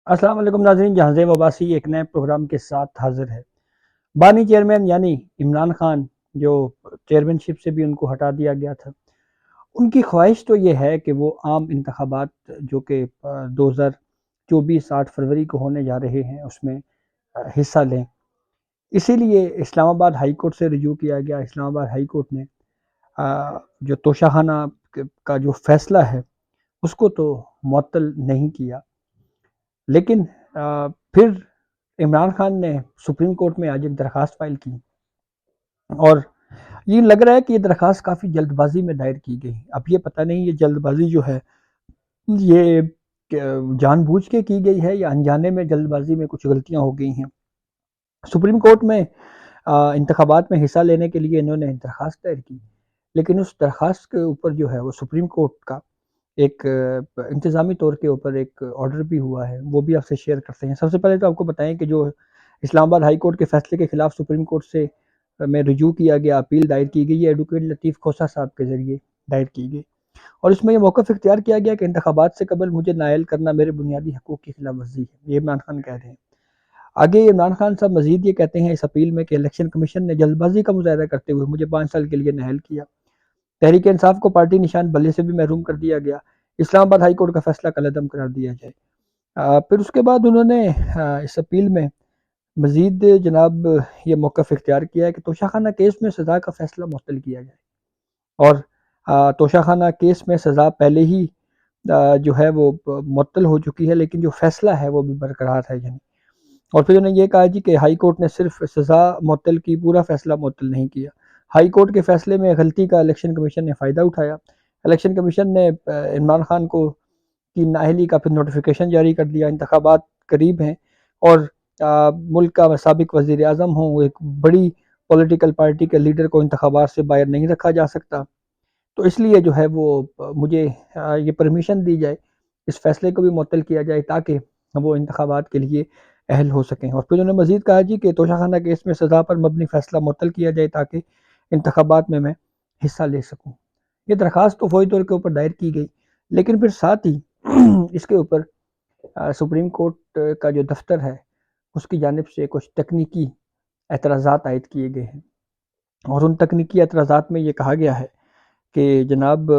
السلام علیکم ناظرین، جہاں زیب عباسی ایک نئے پروگرام کے ساتھ حاضر ہے۔ بانی چیئرمین یعنی عمران خان، جو چیئرمین شپ سے بھی ان کو ہٹا دیا گیا تھا، ان کی خواہش تو یہ ہے کہ وہ عام انتخابات جو کہ 2024 8 فروری کو ہونے جا رہے ہیں اس میں حصہ لیں۔ اسی لیے اسلام آباد ہائی کورٹ سے رجوع کیا گیا۔ اسلام آباد ہائی کورٹ نے جو توشہ خانہ کا جو فیصلہ ہے اس کو تو معطل نہیں کیا، لیکن پھر عمران خان نے سپریم کورٹ میں آج ایک درخواست فائل کی، اور یہ لگ رہا ہے کہ یہ درخواست کافی جلد بازی میں دائر کی گئی۔ اب یہ پتہ نہیں یہ جلد بازی جو ہے یہ جان بوجھ کے کی گئی ہے یا انجانے میں جلد بازی میں کچھ غلطیاں ہو گئی ہیں۔ سپریم کورٹ میں انتخابات میں حصہ لینے کے لیے انہوں نے درخواست دائر کی، لیکن اس درخواست کے اوپر جو ہے وہ سپریم کورٹ کا ایک انتظامی طور کے اوپر ایک آرڈر بھی ہوا ہے، وہ بھی آپ سے شیئر کرتے ہیں۔ سب سے پہلے تو آپ کو بتائیں کہ جو اسلام آباد ہائی کورٹ کے فیصلے کے خلاف سپریم کورٹ سے میں رجوع کیا گیا، اپیل دائر کی گئی ہے، ایڈوکیٹ لطیف کھوسہ صاحب کے ذریعے دائر کی گئی، اور اس میں یہ موقف اختیار کیا گیا کہ انتخابات سے قبل مجھے نائل کرنا میرے بنیادی حقوق کی خلاف ورزی ہے، یہ عمران خان کہہ رہے ہیں۔ آگے عمران خان صاحب مزید یہ کہتے ہیں اس اپیل میں کہ الیکشن کمیشن نے جلد بازی کا مظاہرہ کرتے ہوئے مجھے 5 سال کے لیے نااہل کیا، تحریک انصاف کو پارٹی نشان بلے سے بھی محروم کر دیا گیا، اسلام آباد ہائی کورٹ کا فیصلہ کالعدم قرار دیا جائے۔ پھر اس کے بعد انہوں نے اس اپیل میں مزید جناب یہ موقف اختیار کیا ہے کہ توشہ خانہ کیس میں سزا کا فیصلہ معطل کیا جائے، اور توشہ خانہ کیس میں سزا پہلے ہی جو ہے وہ معطل ہو چکی ہے، لیکن جو فیصلہ ہے وہ بھی برقرار ہے یعنی۔ اور پھر انہوں نے یہ کہا جی کہ ہائی کورٹ نے صرف سزا معطل کی، پورا فیصلہ معطل نہیں کیا۔ ہائی کورٹ کے فیصلے میں غلطی کا الیکشن کمیشن نے فائدہ اٹھایا۔ الیکشن کمیشن نے عمران خان کو کی نااہلی کا پھر نوٹیفیکیشن جاری کر دیا۔ انتخابات قریب ہیں اور ملک کا سابق وزیر اعظم ہوں، ایک بڑی پولیٹیکل پارٹی کے لیڈر کو انتخابات سے باہر نہیں رکھا جا سکتا، تو اس لیے جو ہے وہ مجھے یہ پرمیشن دی جائے، اس فیصلے کو بھی معطل کیا جائے تاکہ وہ انتخابات کے لیے اہل ہو سکیں۔ اور پھر انہوں نے مزید کہا جی کہ توشہ خانہ کیس میں سزا پر مبنی فیصلہ معطل کیا جائے تاکہ انتخابات میں حصہ لے سکوں۔ یہ درخواست تو فوری طور کے اوپر دائر کی گئی، لیکن پھر ساتھ ہی اس کے اوپر سپریم کورٹ کا جو دفتر ہے اس کی جانب سے کچھ تکنیکی اعتراضات عائد کیے گئے ہیں، اور ان تکنیکی اعتراضات میں یہ کہا گیا ہے کہ جناب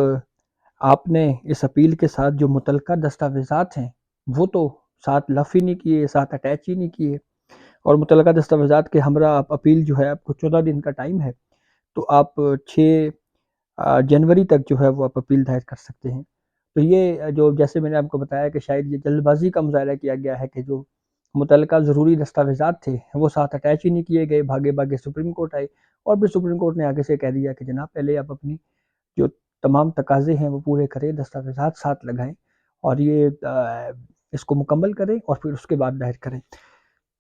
آپ نے اس اپیل کے ساتھ جو متعلقہ دستاویزات ہیں وہ تو ساتھ لف ہی نہیں کیے، ساتھ اٹیچ ہی نہیں کیے، اور متعلقہ دستاویزات کے ہمراہ آپ اپیل جو ہے آپ کو 14 دن کا ٹائم ہے، تو آپ 6 جنوری تک جو ہے وہ آپ اپیل دائر کر سکتے ہیں۔ تو یہ جو جیسے میں نے آپ کو بتایا کہ شاید یہ جلد بازی کا مظاہرہ کیا گیا ہے کہ جو متعلقہ ضروری دستاویزات تھے وہ ساتھ اٹیچ ہی نہیں کیے گئے، بھاگے بھاگے سپریم کورٹ آئے، اور پھر سپریم کورٹ نے آگے سے کہہ دیا کہ جناب پہلے آپ اپنی جو تمام تقاضے ہیں وہ پورے کریں، دستاویزات ساتھ لگائیں، اور یہ اس کو مکمل کریں اور پھر اس کے بعد دائر کریں۔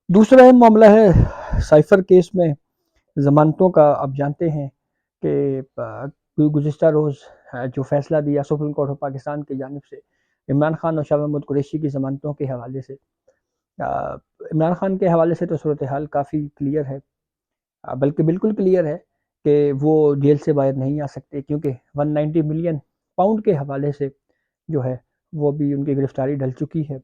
دوسرا اہم معاملہ ہے سائفر کیس میں ضمانتوں کا۔ آپ جانتے ہیں کہ گزشتہ روز جو فیصلہ دیا سپریم کورٹ آف پاکستان کی جانب سے عمران خان اور شاہ محمود قریشی کی ضمانتوں کے حوالے سے، عمران خان کے حوالے سے تو صورتحال کافی کلیئر ہے، بلکہ بالکل کلیئر ہے کہ وہ جیل سے باہر نہیں آ سکتے، کیونکہ 190 ملین پاؤنڈ کے حوالے سے جو ہے وہ بھی ان کی گرفتاری ڈل چکی ہے،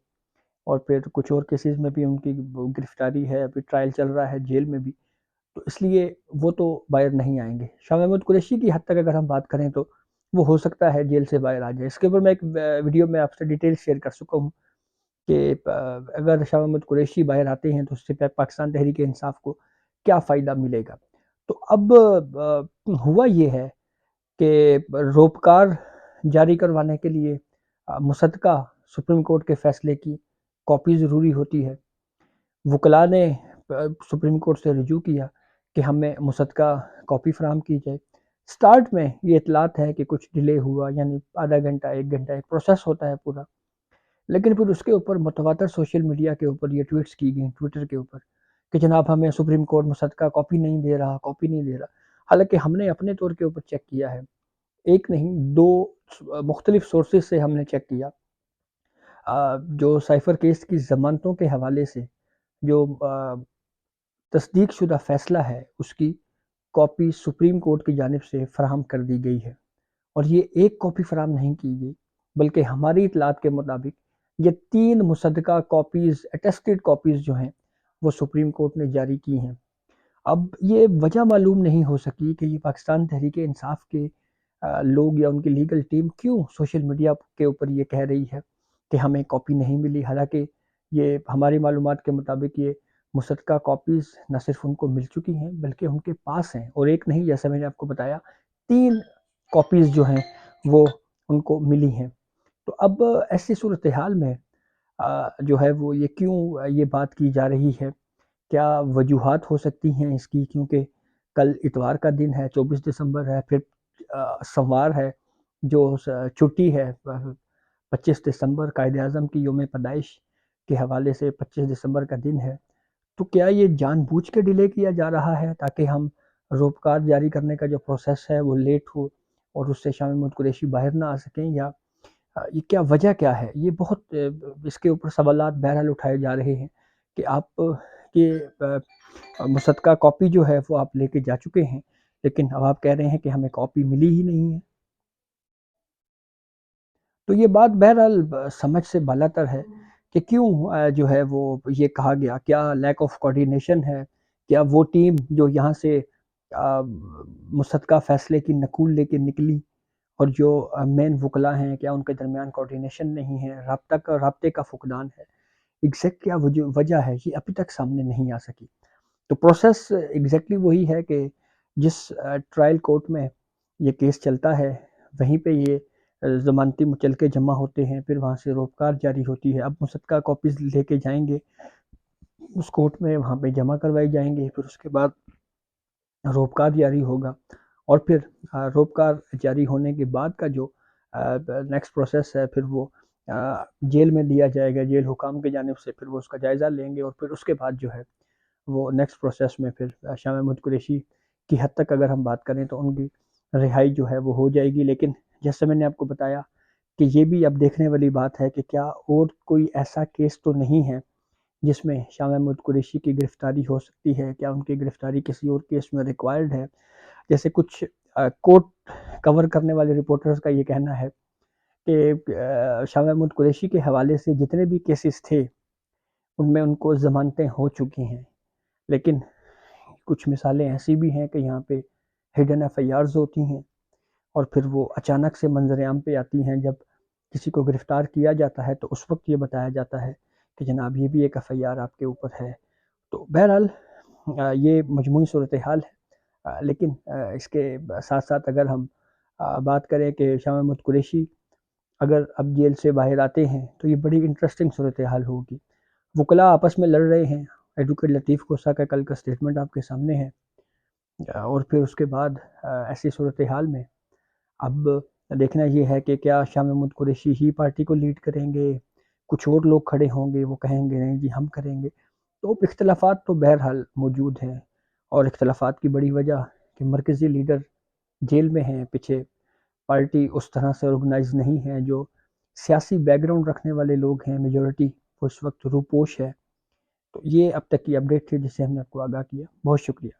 اور پھر کچھ اور کیسز میں بھی ان کی گرفتاری ہے، ابھی ٹرائل چل رہا ہے جیل میں بھی، تو اس لیے وہ تو باہر نہیں آئیں گے۔ شاہ محمود قریشی کی حد تک اگر ہم بات کریں تو وہ ہو سکتا ہے جیل سے باہر آ جائے۔ اس کے اوپر میں ایک ویڈیو میں آپ سے ڈیٹیل شیئر کر چکا ہوں کہ اگر شاہ محمود قریشی باہر آتے ہیں تو اس سے پاکستان تحریک انصاف کو کیا فائدہ ملے گا۔ تو اب ہوا یہ ہے کہ روپکار جاری کروانے کے لیے مصدقہ سپریم کورٹ کے فیصلے کی کاپی ضروری ہوتی ہے۔ وکلاء نے سپریم کورٹ سے رجوع کیا کہ ہمیں مصدقہ کاپی فراہم کی جائے۔ سٹارٹ میں یہ اطلاعات ہے کہ کچھ ڈیلے ہوا، یعنی آدھا گھنٹہ 1 گھنٹہ ایک پروسیس ہوتا ہے پورا، لیکن پھر اس کے اوپر متواتر سوشل میڈیا کے اوپر یہ ٹویٹس کی گئیں، ٹویٹر کے اوپر، کہ جناب ہمیں سپریم کورٹ مصدقہ کاپی نہیں دے رہا، کاپی نہیں دے رہا۔ حالانکہ ہم نے اپنے طور کے اوپر چیک کیا ہے، ایک نہیں 2 مختلف سورسز سے ہم نے چیک کیا، جو سائفر کیس کی ضمانتوں کے حوالے سے جو تصدیق شدہ فیصلہ ہے اس کی کاپی سپریم کورٹ کی جانب سے فراہم کر دی گئی ہے، اور یہ ایک کاپی فراہم نہیں کی گئی، بلکہ ہماری اطلاعات کے مطابق یہ 3 مصدقہ کاپیز، اٹیسٹڈ کاپیز جو ہیں وہ سپریم کورٹ نے جاری کی ہیں۔ اب یہ وجہ معلوم نہیں ہو سکی کہ یہ پاکستان تحریک انصاف کے لوگ یا ان کی لیگل ٹیم کیوں سوشل میڈیا کے اوپر یہ کہہ رہی ہے کہ ہمیں کاپی نہیں ملی، حالانکہ یہ ہماری معلومات کے مطابق یہ مصدقہ کاپیز نہ صرف ان کو مل چکی ہیں بلکہ ان کے پاس ہیں، اور ایک نہیں، جیسا میں نے آپ کو بتایا 3 کاپیز جو ہیں وہ ان کو ملی ہیں۔ تو اب ایسی صورتحال میں جو ہے وہ یہ کیوں یہ بات کی جا رہی ہے، کیا وجوہات ہو سکتی ہیں اس کی؟ کیونکہ کل اتوار کا دن ہے، 24 دسمبر ہے، پھر سوموار ہے جو چھٹی ہے، 25 دسمبر قائد اعظم کی یوم پیدائش کے حوالے سے 25 دسمبر کا دن ہے۔ تو کیا یہ جان بوجھ کے ڈیلے کیا جا رہا ہے تاکہ ہم روپکار جاری کرنے کا جو پروسیس ہے وہ لیٹ ہو اور اس سے شاہ محمود قریشی باہر نہ آ سکیں، یا یہ کیا وجہ کیا ہے؟ یہ بہت اس کے اوپر سوالات بہرحال اٹھائے جا رہے ہیں کہ آپ کے مصدقہ کاپی جو ہے وہ آپ لے کے جا چکے ہیں، لیکن اب آپ کہہ رہے ہیں کہ ہمیں کاپی ملی ہی نہیں ہے۔ تو یہ بات بہرحال سمجھ سے بالاتر ہے کہ کیوں جو ہے وہ یہ کہا گیا، کیا لیک آف کوارڈینیشن ہے، کیا وہ ٹیم جو یہاں سے مصدقہ فیصلے کی نقول لے کے نکلی اور جو مین وکلا ہیں کیا ان کے درمیان کوارڈینیشن نہیں ہے، رابطے کا فقدان ہے، ایگزیکٹ کیا وجہ ہے، یہ ابھی تک سامنے نہیں آ سکی۔ تو پروسیس ایگزیکٹلی وہی ہے کہ جس ٹرائل کورٹ میں یہ کیس چلتا ہے وہیں پہ یہ ضمانتی مچلکے جمع ہوتے ہیں، پھر وہاں سے روپکار جاری ہوتی ہے۔ اب مصدقہ کاپیز لے کے جائیں گے اس کورٹ میں، وہاں پہ جمع کروائی جائیں گے، پھر اس کے بعد روپکار جاری ہوگا، اور پھر روپکار جاری ہونے کے بعد کا جو نیکسٹ پروسیس ہے پھر وہ جیل میں دیا جائے گا، جیل حکام کی جانب سے، پھر وہ اس کا جائزہ لیں گے، اور پھر اس کے بعد جو ہے وہ نیکسٹ پروسیس میں پھر شاہ محمود قریشی کی حد تک اگر ہم بات کریں تو ان کی رہائی جو ہے وہ ہو جائے گی۔ لیکن جیسے میں نے آپ کو بتایا کہ یہ بھی اب دیکھنے والی بات ہے کہ کیا اور کوئی ایسا کیس تو نہیں ہے جس میں شاہ محمود قریشی کی گرفتاری ہو سکتی ہے، کیا ان کی گرفتاری کسی اور کیس میں ریکوائرڈ ہے؟ جیسے کچھ کورٹ کور کرنے والے رپورٹرز کا یہ کہنا ہے کہ شاہ محمود قریشی کے حوالے سے جتنے بھی کیسز تھے ان میں ان کو ضمانتیں ہو چکی ہیں، لیکن کچھ مثالیں ایسی بھی ہیں کہ یہاں پہ ہڈن ایف آئی آرز ہوتی ہیں اور پھر وہ اچانک سے منظر عام پہ آتی ہیں۔ جب کسی کو گرفتار کیا جاتا ہے تو اس وقت یہ بتایا جاتا ہے کہ جناب یہ بھی ایک ایف آئی آر آپ کے اوپر ہے۔ تو بہرحال یہ مجموعی صورتحال ہے، لیکن اس کے ساتھ ساتھ اگر ہم بات کریں کہ شاہ محمود قریشی اگر اب جیل سے باہر آتے ہیں تو یہ بڑی انٹرسٹنگ صورتحال ہوگی۔ وکلاء آپس میں لڑ رہے ہیں، ایڈوکیٹ لطیف کوسہ کا کل کا سٹیٹمنٹ آپ کے سامنے ہے، اور پھر اس کے بعد ایسی صورتحال میں اب دیکھنا یہ ہے کہ کیا شاہ محمود قریشی ہی پارٹی کو لیڈ کریں گے، کچھ اور لوگ کھڑے ہوں گے وہ کہیں گے نہیں جی ہم کریں گے۔ تو اختلافات تو بہرحال موجود ہیں، اور اختلافات کی بڑی وجہ کہ مرکزی لیڈر جیل میں ہیں، پیچھے پارٹی اس طرح سے آرگنائز نہیں ہے، جو سیاسی بیک گراؤنڈ رکھنے والے لوگ ہیں میجورٹی وہ اس وقت روپوش ہے۔ تو یہ اب تک کی اپڈیٹ تھی جس سے ہم نے آپ کو آگاہ کیا، بہت شکریہ۔